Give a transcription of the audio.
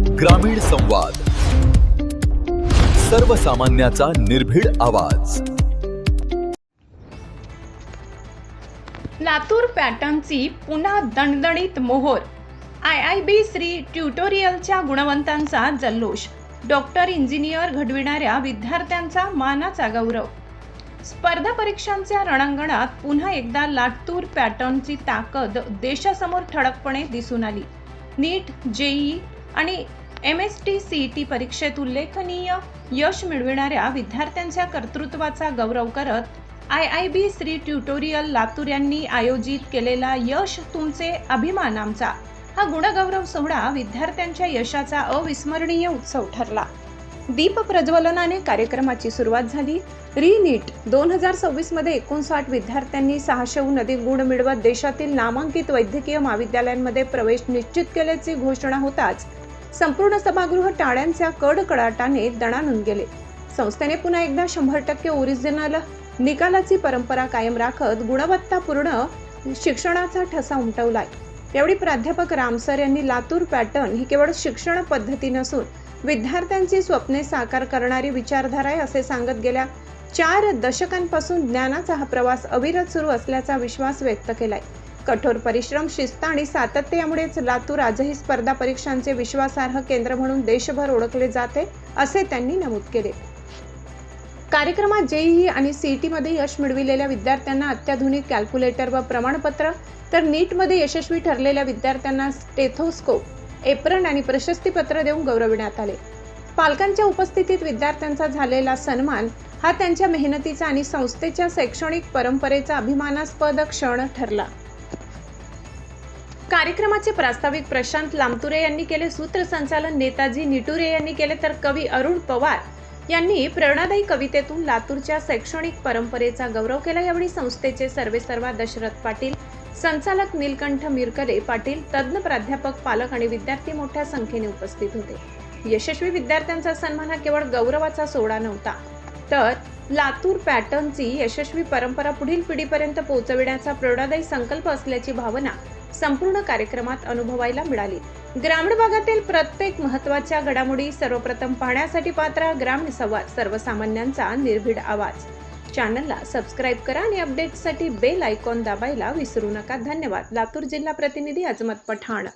ग्रामीण संवाद, सर्वसामान्याचा निर्भीड आवाज. लातूर पॅटर्नची पुन्हा दणदणीत मोहोर. IIB श्री ट्युटोरियलच्या गुणवंतांचा जल्लोष. डॉक्टर इंजिनियर घडविणाऱ्या विद्यार्थ्यांचा मानाचा गौरव. स्पर्धा परीक्षांच्या रणांगणात पुन्हा एकदा लातूर पॅटर्नची ताकद देशासमोर ठळकपणे दिसून आली. नीट, JEE आणि MST CET परीक्षेत उल्लेखनीय यश मिळविणाऱ्या विद्यार्थ्यांच्या कर्तृत्वाचा गौरव करत IIB श्री ट्युटोरियल लातूर यांनी आयोजित केलेला यश तुमचे अभिमान आमचा हा गुणगौरव सोहळा विद्यार्थ्यांच्या यशाचा अविस्मरणीय उत्सव ठरला. दीप प्रज्वलनाने कार्यक्रमाची सुरुवात झाली. नीट 2026 मध्ये 59 विद्यार्थ्यांनी 600हून अधिक गुण मिळवत देशातील नामांकित वैद्यकीय महाविद्यालयांमध्ये प्रवेश निश्चित केल्याची घोषणा होताच संपूर्ण सभागृह टाळ्यांच्या कडकडाटाने दणाणून गेले. संस्थेने पुन्हा एकदा 100% ओरिजिनल निकालाची परंपरा कायम राखत गुणवत्तापूर्ण शिक्षणाचा ठसा उमटवलाय. यावेळी प्राध्यापक रामसर यांनी लातूर पॅटर्न ही केवळ शिक्षण पद्धती नसून विद्यार्थ्यांची स्वप्ने साकार करणारी विचारधारा आहे असे सांगत गेल्या 4 दशकांपासून ज्ञानाचा हा प्रवास अविरत सुरू असल्याचा विश्वास व्यक्त केलाय. कठोर परिश्रम, शिस्त आणि सातत्य यामुळेच लातूर आजही स्पर्धा परीक्षांचे विश्वासार्ह केंद्र म्हणून देशभर ओळखले जाते असे त्यांनी नमूद केले. कार्यक्रमात JEE आणि CET मध्ये यश मिळविलेल्या विद्यार्थ्यांना अत्याधुनिक कॅल्क्युलेटर व प्रमाणपत्र, तर नीटमध्ये यशस्वी ठरलेल्या विद्यार्थ्यांना स्टेथोस्कोप, एप्रन आणि प्रशस्तीपत्र देऊन गौरविण्यात आले. पालकांच्या उपस्थितीत विद्यार्थ्यांचा झालेला सन्मान हा त्यांच्या मेहनतीचा आणि संस्थेच्या शैक्षणिक परंपरेचा अभिमानास्पद क्षण ठरला. कार्यक्रमाचे प्रास्ताविक प्रशांत लामतुरे यांनी केले. सूत्रसंचालन नेताजी निटुरे यांनी केले, तर कवी अरुण पवार यांनी प्रेरणादायी कवितेतून लातूरच्या शैक्षणिक परंपरेचा गौरव केला. यावेळी संस्थेचे सर्वेसर्वा दशरथ पाटील, संचालक नीलकंठ मिरकले पाटील, तज्ञ प्राध्यापक, पालक आणि विद्यार्थी मोठ्या संख्येने उपस्थित होते. यशस्वी विद्यार्थ्यांचा सन्मान हा केवळ गौरवाचा सोहळा नव्हता, तर लातूर पॅटर्नची यशस्वी परंपरा पुढील पिढीपर्यंत पोहोचविण्याचा प्रेरणादायी संकल्प असल्याची भावना संपूर्ण कार्यक्रमात अनुभवायला मिळाली. ग्रामीण भागातील प्रत्येक महत्त्वाच्या घडामोडी सर्वप्रथम पाहण्यासाठी पात्रा ग्रामीण संवाद, सर्वसामान्यांचा निर्भीड आवाज. चॅनलला सबस्क्राईब करा आणि अपडेट्ससाठी बेल आयकॉन दाबायला विसरू नका. धन्यवाद. लातूर जिल्हा प्रतिनिधी अजमत पठाण.